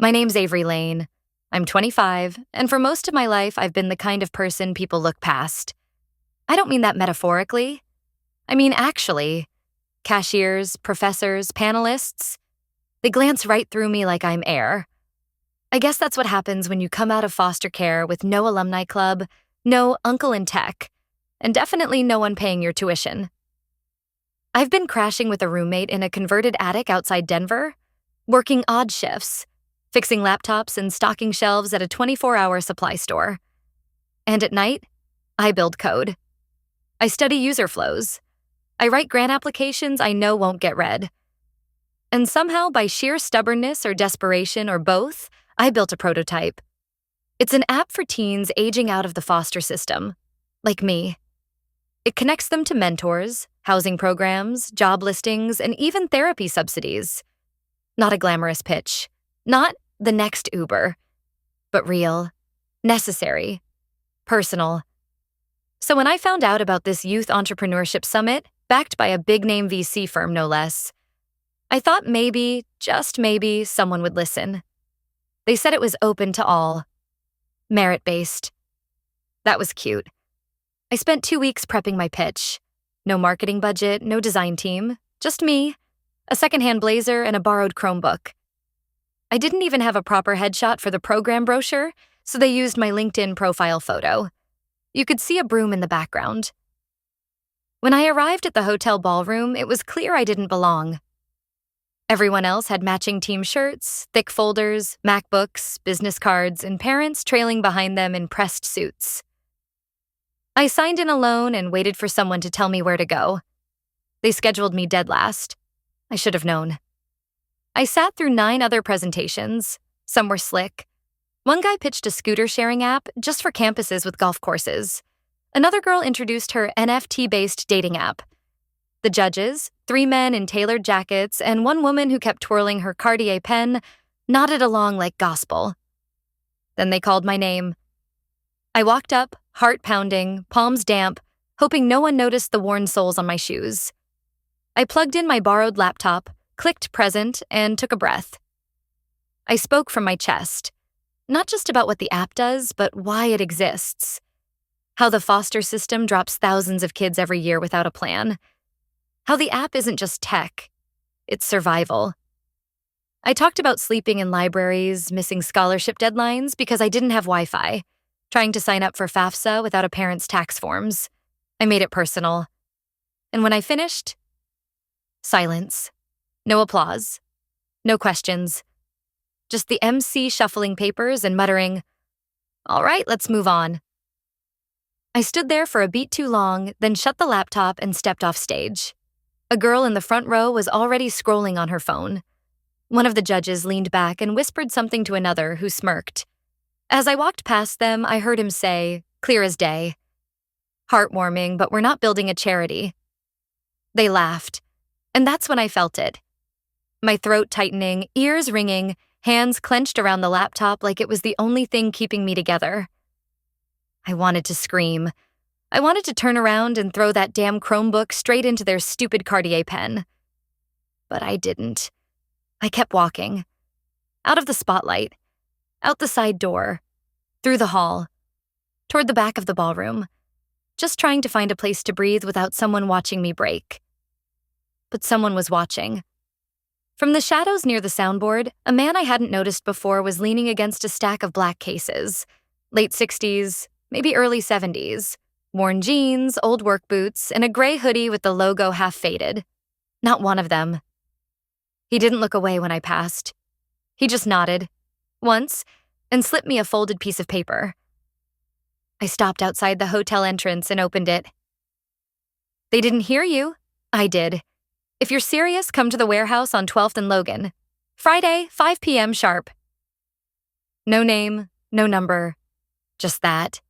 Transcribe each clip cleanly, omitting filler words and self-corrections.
My name's Avery Lane. I'm 25, and for most of my life, I've been the kind of person people look past. I don't mean that metaphorically. I mean actually. Cashiers, professors, panelists, they glance right through me like I'm air. I guess that's what happens when you come out of foster care with no alumni club, no uncle in tech, and definitely no one paying your tuition. I've been crashing with a roommate in a converted attic outside Denver, working odd shifts, fixing laptops and stocking shelves at a 24-hour supply store. And at night, I build code. I study user flows. I write grant applications I know won't get read. And somehow, by sheer stubbornness or desperation or both, I built a prototype. It's an app for teens aging out of the foster system, like me. It connects them to mentors, housing programs, job listings, and even therapy subsidies. Not a glamorous pitch. Not the next Uber. But real, necessary, personal. So when I found out about this youth entrepreneurship summit, backed by a big-name VC firm no less, I thought maybe, just maybe, someone would listen. They said it was open to all. Merit-based. That was cute. I spent 2 weeks prepping my pitch. No marketing budget, no design team, just me, a secondhand blazer, and a borrowed Chromebook. I didn't even have a proper headshot for the program brochure, so they used my LinkedIn profile photo. You could see a broom in the background. When I arrived at the hotel ballroom, it was clear I didn't belong. Everyone else had matching team shirts, thick folders, MacBooks, business cards, and parents trailing behind them in pressed suits. I signed in alone and waited for someone to tell me where to go. They scheduled me dead last. I should have known. I sat through 9 other presentations. Some were slick. One guy pitched a scooter-sharing app just for campuses with golf courses. Another girl introduced her NFT-based dating app. The judges, 3 men in tailored jackets and 1 woman who kept twirling her Cartier pen, nodded along like gospel. Then they called my name. I walked up, heart pounding, palms damp, hoping no one noticed the worn soles on my shoes. I plugged in my borrowed laptop, clicked present, and took a breath. I spoke from my chest, not just about what the app does, but why it exists. How the foster system drops thousands of kids every year without a plan. How the app isn't just tech, it's survival. I talked about sleeping in libraries, missing scholarship deadlines because I didn't have Wi-Fi, trying to sign up for FAFSA without a parent's tax forms. I made it personal. And when I finished, silence. No applause. No questions. Just the MC shuffling papers and muttering, "All right, let's move on." I stood there for a beat too long, then shut the laptop and stepped off stage. A girl in the front row was already scrolling on her phone. One of the judges leaned back and whispered something to another who smirked. As I walked past them, I heard him say, clear as day, "Heartwarming, but we're not building a charity." They laughed, and that's when I felt it. My throat tightening, ears ringing, hands clenched around the laptop like it was the only thing keeping me together. I wanted to scream. I wanted to turn around and throw that damn Chromebook straight into their stupid Cartier pen. But I didn't. I kept walking. Out of the spotlight. Out the side door. Through the hall. Toward the back of the ballroom. Just trying to find a place to breathe without someone watching me break. But someone was watching. From the shadows near the soundboard, a man I hadn't noticed before was leaning against a stack of black cases. Late 60s, maybe early 70s. Worn jeans, old work boots, and a gray hoodie with the logo half faded. Not one of them. He didn't look away when I passed. He just nodded, once, and slipped me a folded piece of paper. I stopped outside the hotel entrance and opened it. "They didn't hear you." I did. "If you're serious, come to the warehouse on 12th and Logan. Friday, 5 p.m. sharp." No name, no number, just that.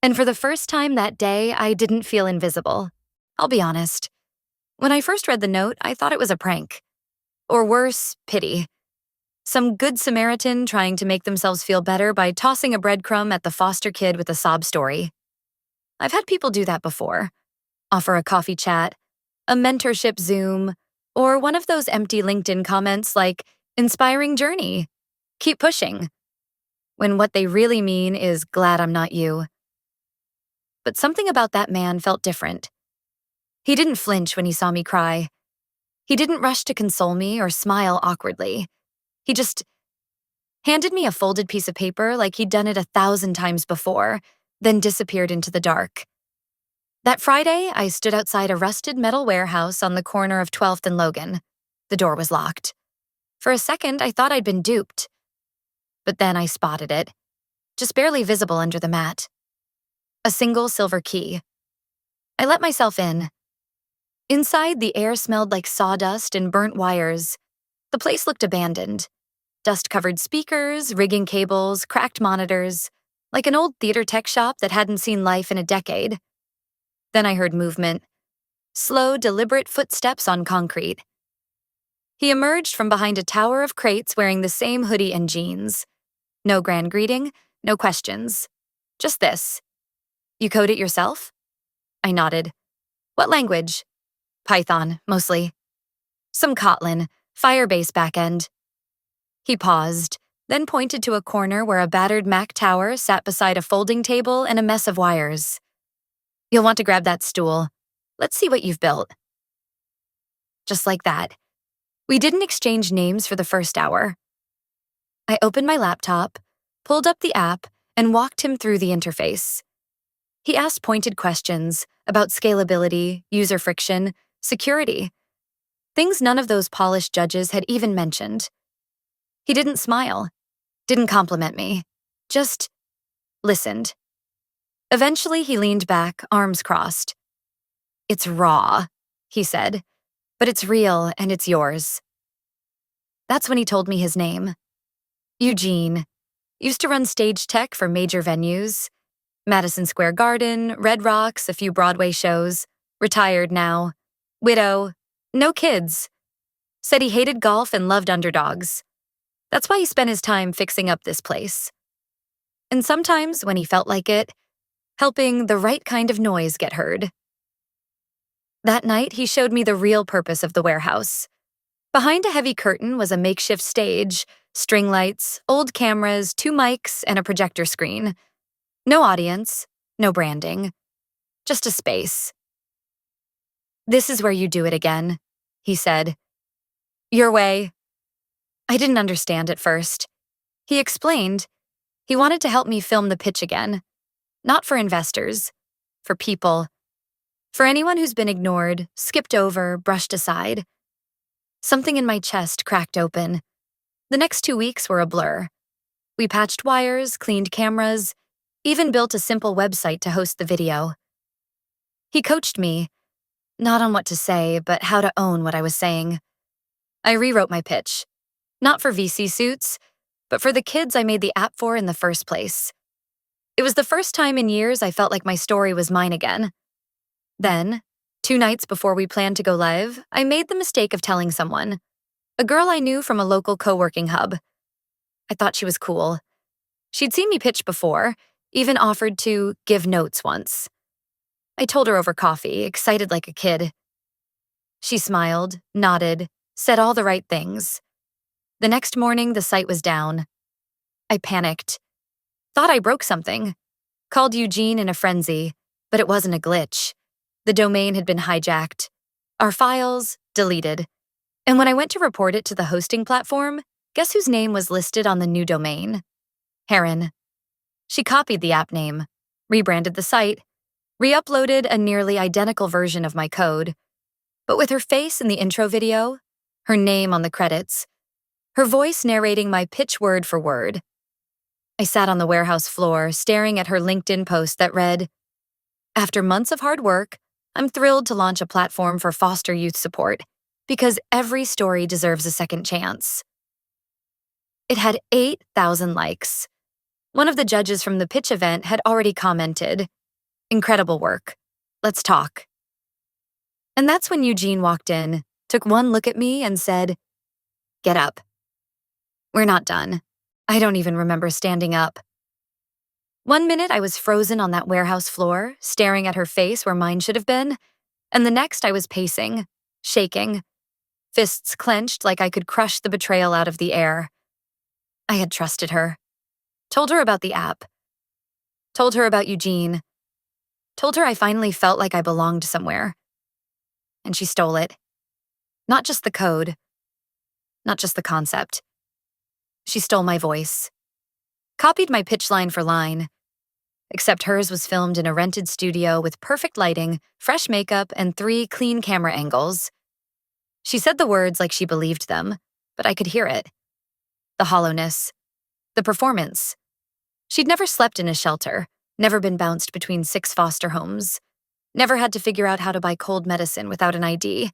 And for the first time that day, I didn't feel invisible. I'll be honest. When I first read the note, I thought it was a prank. Or worse, pity. Some good Samaritan trying to make themselves feel better by tossing a breadcrumb at the foster kid with a sob story. I've had people do that before. Offer a coffee chat, a mentorship Zoom, or one of those empty LinkedIn comments like, "Inspiring journey." keep pushing, when what they really mean is glad I'm not you. But something about that man felt different. He didn't flinch when he saw me cry. He didn't rush to console me or smile awkwardly. He just handed me a folded piece of paper like he'd done it 1,000 times before, then disappeared into the dark. That Friday, I stood outside a rusted metal warehouse on the corner of 12th and Logan. The door was locked. For a second, I thought I'd been duped. But then I spotted it, just barely visible under the mat. A single silver key. I let myself in. Inside, the air smelled like sawdust and burnt wires. The place looked abandoned. Dust-covered speakers, rigging cables, cracked monitors, like an old theater tech shop that hadn't seen life in a decade. Then I heard movement. Slow, deliberate footsteps on concrete. He emerged from behind a tower of crates wearing the same hoodie and jeans. No grand greeting, no questions. Just this. You code it yourself? I nodded. What language? Python, mostly. Some Kotlin, Firebase backend. He paused, then pointed to a corner where a battered Mac tower sat beside a folding table and a mess of wires. You'll want to grab that stool. Let's see what you've built. Just like that. We didn't exchange names for the first hour. I opened my laptop, pulled up the app, and walked him through the interface. He asked pointed questions about scalability, user friction, security. Things none of those polished judges had even mentioned. He didn't smile, didn't compliment me, just listened. Eventually, he leaned back, arms crossed. It's raw, he said, but it's real and it's yours. That's when he told me his name. Eugene. Used to run stage tech for major venues. Madison Square Garden, Red Rocks, a few Broadway shows. Retired now. Widow. No kids. Said he hated golf and loved underdogs. That's why he spent his time fixing up this place. And sometimes, when he felt like it, helping the right kind of noise get heard. That night, he showed me the real purpose of the warehouse. Behind a heavy curtain was a makeshift stage, string lights, old cameras, 2 mics, and a projector screen. No audience, no branding, just a space. This is where you do it again, he said. Your way. I didn't understand at first. He explained. He wanted to help me film the pitch again. Not for investors, for people. For anyone who's been ignored, skipped over, brushed aside. Something in my chest cracked open. The next 2 weeks were a blur. We patched wires, cleaned cameras, even built a simple website to host the video. He coached me, not on what to say, but how to own what I was saying. I rewrote my pitch. Not for VC suits, but for the kids I made the app for in the first place. It was the first time in years I felt like my story was mine again. Then, 2 nights before we planned to go live, I made the mistake of telling someone. A girl I knew from a local co-working hub. I thought she was cool. She'd seen me pitch before, even offered to give notes once. I told her over coffee, excited like a kid. She smiled, nodded, said all the right things. The next morning, the site was down. I panicked. Thought I broke something. Called Eugene in a frenzy, but it wasn't a glitch. The domain had been hijacked. Our files, deleted. And when I went to report it to the hosting platform, guess whose name was listed on the new domain? Heron. She copied the app name, rebranded the site, re-uploaded a nearly identical version of my code. But with her face in the intro video, her name on the credits, her voice narrating my pitch word for word. I sat on the warehouse floor, staring at her LinkedIn post that read, After months of hard work, I'm thrilled to launch a platform for foster youth support, because every story deserves a second chance. It had 8,000 likes. One of the judges from the pitch event had already commented, Incredible work. Let's talk. And that's when Eugene walked in, took one look at me and said, Get up. We're not done. I don't even remember standing up. 1 minute I was frozen on that warehouse floor, staring at her face where mine should have been, and the next I was pacing, shaking, fists clenched like I could crush the betrayal out of the air. I had trusted her. Told her about the app. Told her about Eugene. Told her I finally felt like I belonged somewhere. And she stole it. Not just the code. Not just the concept. She stole my voice. Copied my pitch line for line. Except hers was filmed in a rented studio with perfect lighting, fresh makeup, and 3 clean camera angles. She said the words like she believed them, but I could hear it. The hollowness. The performance. She'd never slept in a shelter, never been bounced between 6 foster homes, never had to figure out how to buy cold medicine without an ID.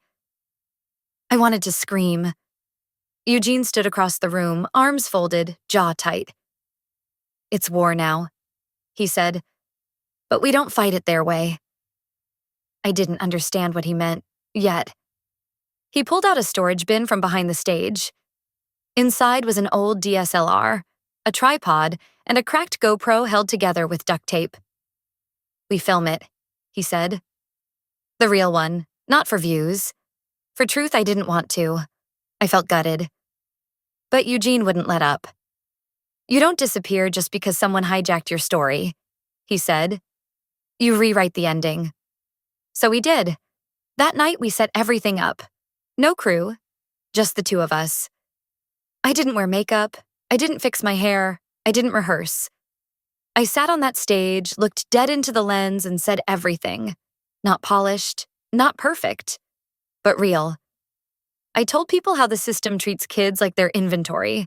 I wanted to scream. Eugene stood across the room, arms folded, jaw tight. "It's war now," he said, "but we don't fight it their way." I didn't understand what he meant, yet. He pulled out a storage bin from behind the stage. Inside was an old DSLR, a tripod, and a cracked GoPro held together with duct tape. "We film it," he said. "The real one, not for views. For truth, I didn't want to. I felt gutted. But Eugene wouldn't let up. You don't disappear just because someone hijacked your story," he said. "You rewrite the ending." So we did. That night, we set everything up. No crew, just the 2 of us. I didn't wear makeup. I didn't fix my hair. I didn't rehearse. I sat on that stage, looked dead into the lens, and said everything. Not polished, not perfect, but real. I told people how the system treats kids like their inventory,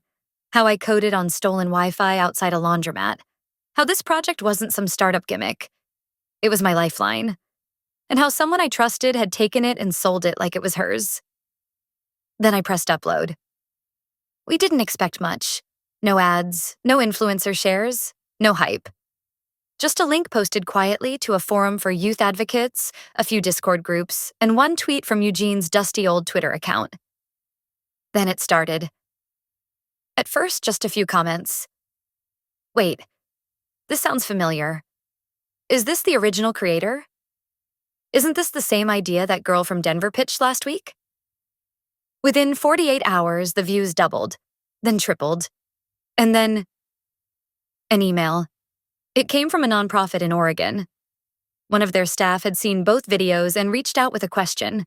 how I coded on stolen Wi-Fi outside a laundromat, how this project wasn't some startup gimmick. It was my lifeline, and how someone I trusted had taken it and sold it like it was hers. Then I pressed upload. We didn't expect much. No ads, no influencer shares, no hype. Just a link posted quietly to a forum for youth advocates, a few Discord groups, and 1 tweet from Eugene's dusty old Twitter account. Then it started. At first, just a few comments. "Wait, this sounds familiar. Is this the original creator? Isn't this the same idea that girl from Denver pitched last week?" Within 48 hours, the views doubled, then tripled, and then an email. It came from a nonprofit in Oregon. One of their staff had seen both videos and reached out with a question.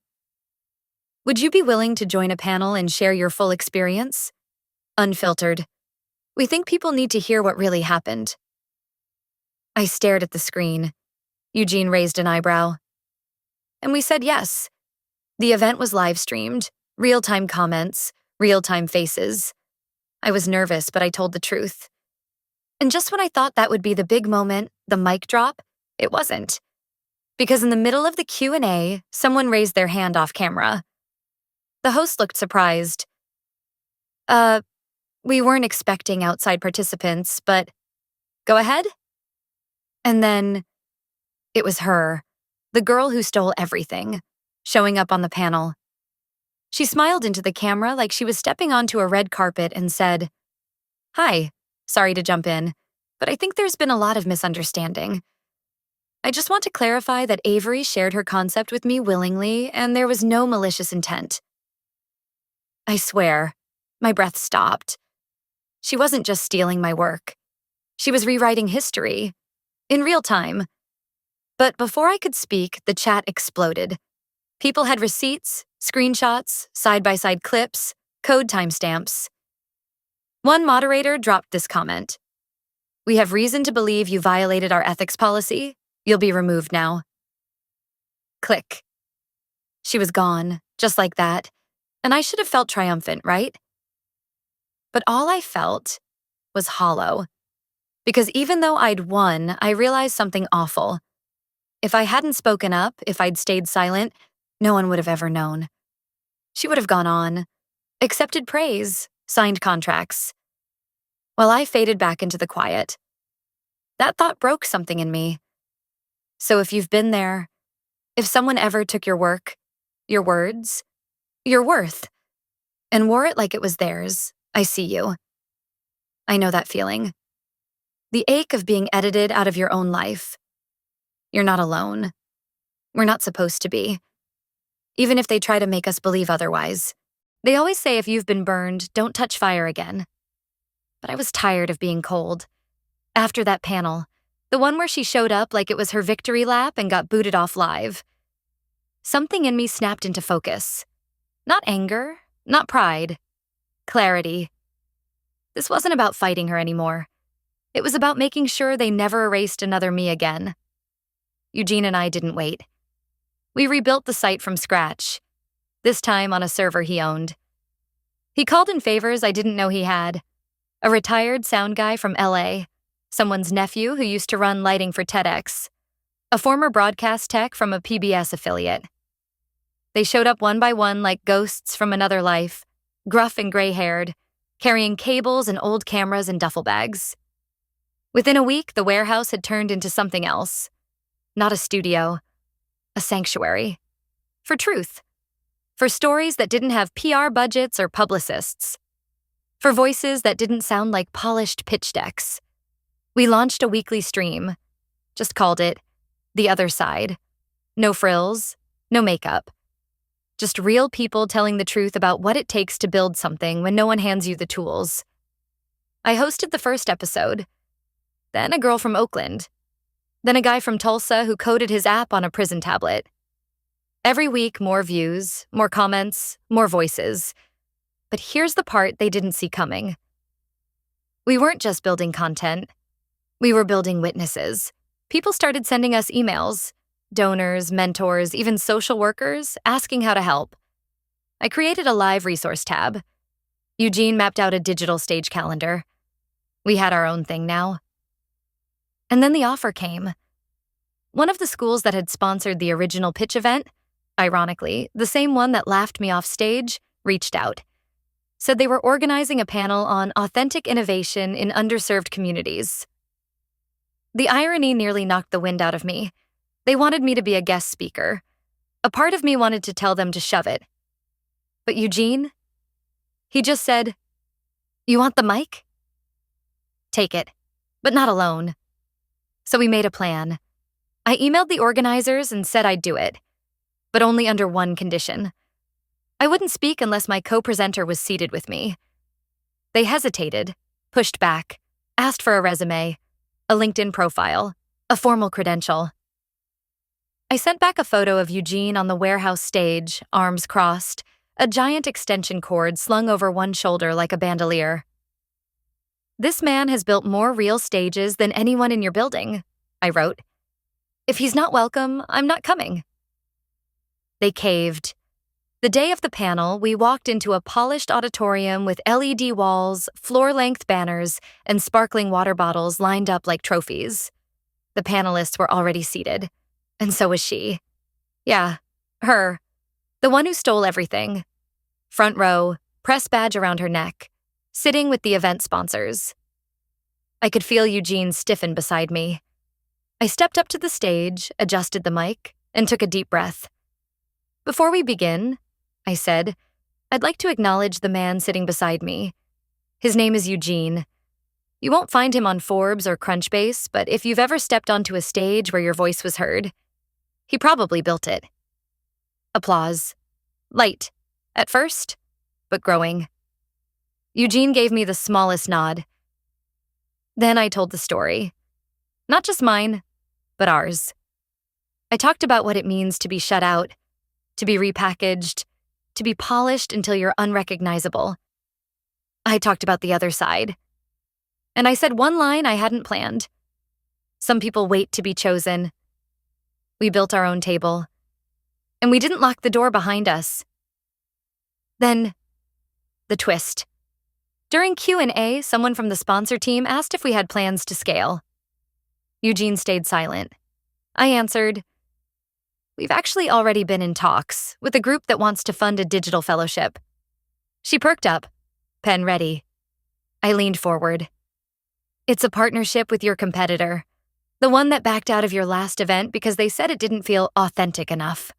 "Would you be willing to join a panel and share your full experience? Unfiltered. We think people need to hear what really happened." I stared at the screen. Eugene raised an eyebrow. And we said yes. The event was live-streamed, real-time comments, real-time faces. I was nervous, but I told the truth. And just when I thought that would be the big moment, the mic drop, it wasn't. Because in the middle of the Q&A, someone raised their hand off camera. The host looked surprised. We weren't expecting outside participants, but go ahead?" And then it was her, the girl who stole everything, showing up on the panel. She smiled into the camera like she was stepping onto a red carpet and said, "Hi, sorry to jump in, but I think there's been a lot of misunderstanding. I just want to clarify that Avery shared her concept with me willingly and there was no malicious intent." I swear, my breath stopped. She wasn't just stealing my work. She was rewriting history, in real time. But before I could speak, the chat exploded. People had receipts, screenshots, side-by-side clips, code timestamps. One moderator dropped this comment. "We have reason to believe you violated our ethics policy. You'll be removed now." Click. She was gone, just like that, and I should have felt triumphant, right? But all I felt was hollow. Because even though I'd won, I realized something awful. If I hadn't spoken up, if I'd stayed silent, no one would have ever known. She would have gone on, accepted praise, signed contracts. While I faded back into the quiet. That thought broke something in me. So if you've been there, if someone ever took your work, your words, your worth, and wore it like it was theirs, I see you. I know that feeling. The ache of being edited out of your own life. You're not alone. We're not supposed to be. Even if they try to make us believe otherwise. They always say if you've been burned, don't touch fire again. but I was tired of being cold. After that panel, the one where she showed up like it was her victory lap and got booted off live, something in me snapped into focus. Not anger, not pride, clarity. This wasn't about fighting her anymore. It was about making sure they never erased another me again. Eugene and I didn't wait. We rebuilt the site from scratch, this time on a server he owned. He called in favors I didn't know he had. A retired sound guy from LA, someone's nephew who used to run lighting for TEDx, a former broadcast tech from a PBS affiliate. They showed up one by one like ghosts from another life, gruff and gray-haired, carrying cables and old cameras in duffel bags. Within a week, the warehouse had turned into something else. Not a studio, a sanctuary. For truth. For stories that didn't have PR budgets or publicists. For voices that didn't sound like polished pitch decks. We launched a weekly stream. Just called it The Other Side. No frills, no makeup. Just real people telling the truth about what it takes to build something when no one hands you the tools. I hosted the first episode. Then a girl from Oakland. Then a guy from Tulsa who coded his app on a prison tablet. Every week, more views, more comments, more voices. But here's the part they didn't see coming. We weren't just building content. We were building witnesses. People started sending us emails. Donors, mentors, even social workers, asking how to help. I created a live resource tab. Eugene mapped out a digital stage calendar. We had our own thing now. And then the offer came. One of the schools that had sponsored the original pitch event, ironically, the same one that laughed me off stage, reached out. Said they were organizing a panel on authentic innovation in underserved communities. The irony nearly knocked the wind out of me. They wanted me to be a guest speaker. A part of me wanted to tell them to shove it. But Eugene? He just said, "You want the mic? Take it, but not alone." So we made a plan. I emailed the organizers and said I'd do it, but only under one condition. I wouldn't speak unless my co-presenter was seated with me. They hesitated, pushed back, asked for a resume, a LinkedIn profile, a formal credential. I sent back a photo of Eugene on the warehouse stage, arms crossed, a giant extension cord slung over one shoulder like a bandolier. "This man has built more real stages than anyone in your building," I wrote. "If he's not welcome, I'm not coming." They caved. The day of the panel, we walked into a polished auditorium with LED walls, floor-length banners, and sparkling water bottles lined up like trophies. The panelists were already seated. And so was she. Yeah, her. The one who stole everything. Front row, press badge around her neck, sitting with the event sponsors. I could feel Eugene stiffen beside me. I stepped up to the stage, adjusted the mic, and took a deep breath. "Before we begin," I said, "I'd like to acknowledge the man sitting beside me. His name is Eugene. You won't find him on Forbes or Crunchbase, but if you've ever stepped onto a stage where your voice was heard, he probably built it." Applause. Light, at first, but growing. Eugene gave me the smallest nod. Then I told the story. Not just mine, but ours. I talked about what it means to be shut out, to be repackaged, to be polished until you're unrecognizable. I talked about the other side. And I said one line I hadn't planned. Some people wait to be chosen. We built our own table. And we didn't lock the door behind us. Then, the twist. During Q&A, someone from the sponsor team asked if we had plans to scale. Eugene stayed silent. I answered, "We've actually already been in talks with a group that wants to fund a digital fellowship." She perked up, pen ready. I leaned forward. "It's a partnership with your competitor, the one that backed out of your last event because they said it didn't feel authentic enough."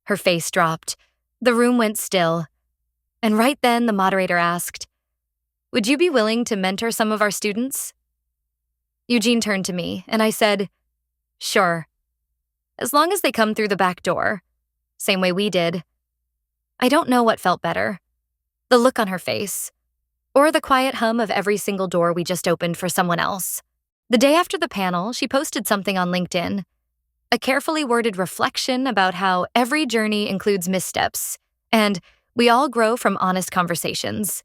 Her face dropped. The room went still. And right then, the moderator asked, "Would you be willing to mentor some of our students?" Eugene turned to me, and I said, "Sure. As long as they come through the back door. Same way we did." I don't know what felt better. The look on her face. or the quiet hum of every single door we just opened for someone else. The day after the panel, she posted something on LinkedIn, a carefully worded reflection about how every journey includes missteps, and we all grow from honest conversations.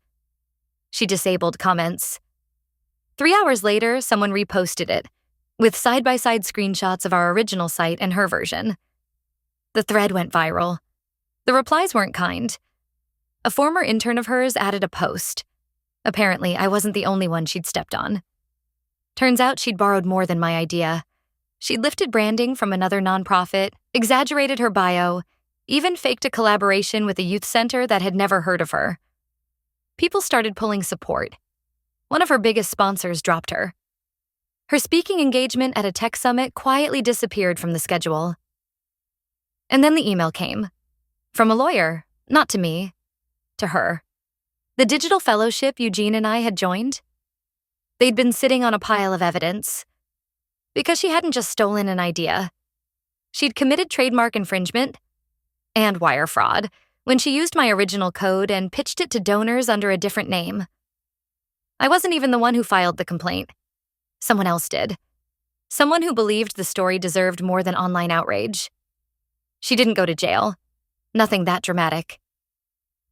She disabled comments. 3 hours later, someone reposted it, with side-by-side screenshots of our original site and her version. The thread went viral. The replies weren't kind. A former intern of hers added a post. Apparently, I wasn't the only one she'd stepped on. Turns out she'd borrowed more than my idea. She'd lifted branding from another nonprofit, exaggerated her bio, even faked a collaboration with a youth center that had never heard of her. People started pulling support. One of her biggest sponsors dropped her. Her speaking engagement at a tech summit quietly disappeared from the schedule. And then the email came. From a lawyer, not to me, to her. The digital fellowship Eugene and I had joined. They'd been sitting on a pile of evidence. Because she hadn't just stolen an idea. She'd committed trademark infringement and wire fraud when she used my original code and pitched it to donors under a different name. I wasn't even the one who filed the complaint. Someone else did. Someone who believed the story deserved more than online outrage. She didn't go to jail. Nothing that dramatic.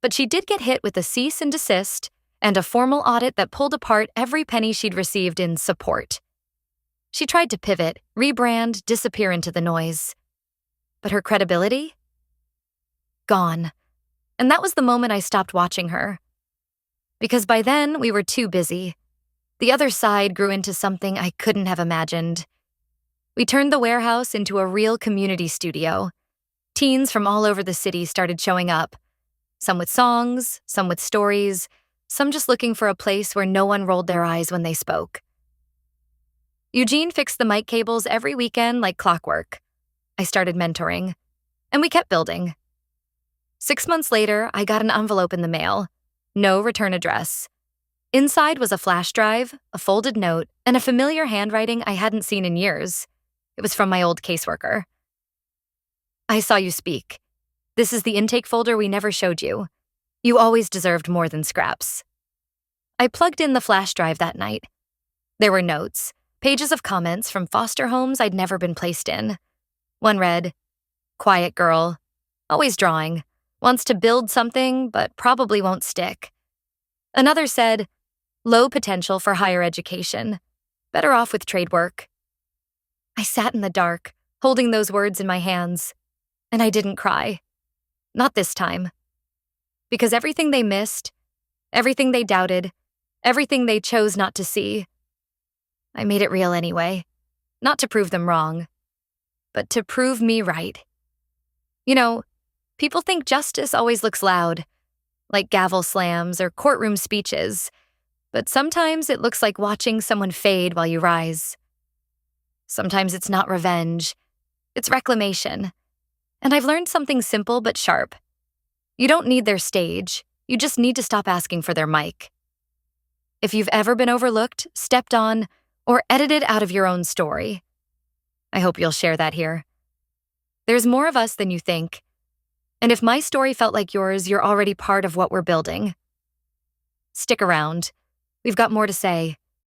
But she did get hit with a cease and desist and a formal audit that pulled apart every penny she'd received in support. She tried to pivot, rebrand, disappear into the noise. But her credibility? Gone. And that was the moment I stopped watching her. Because by then, we were too busy. The other side grew into something I couldn't have imagined. We turned the warehouse into a real community studio. Teens from all over the city started showing up. Some with songs, some with stories, some just looking for a place where no one rolled their eyes when they spoke. Eugene fixed the mic cables every weekend like clockwork. I started mentoring, and we kept building. 6 months later, I got an envelope in the mail. No return address. Inside was a flash drive, a folded note, and a familiar handwriting I hadn't seen in years. It was from my old caseworker. I saw you speak. This is the intake folder we never showed you. You always deserved more than scraps. I plugged in the flash drive that night. There were notes, pages of comments from foster homes I'd never been placed in. One read, "Quiet girl, always drawing, wants to build something but probably won't stick." Another said, "Low potential for higher education, better off with trade work." I sat in the dark, holding those words in my hands, and I didn't cry. Not this time. Because everything they missed, everything they doubted, everything they chose not to see, I made it real anyway. Not to prove them wrong, but to prove me right. You know, people think justice always looks loud, like gavel slams or courtroom speeches, but sometimes it looks like watching someone fade while you rise. Sometimes it's not revenge, it's reclamation. And I've learned something simple but sharp. You don't need their stage, you just need to stop asking for their mic. If you've ever been overlooked, stepped on, or edited out of your own story, I hope you'll share that here. There's more of us than you think. And if my story felt like yours, you're already part of what we're building. Stick around. We've got more to say.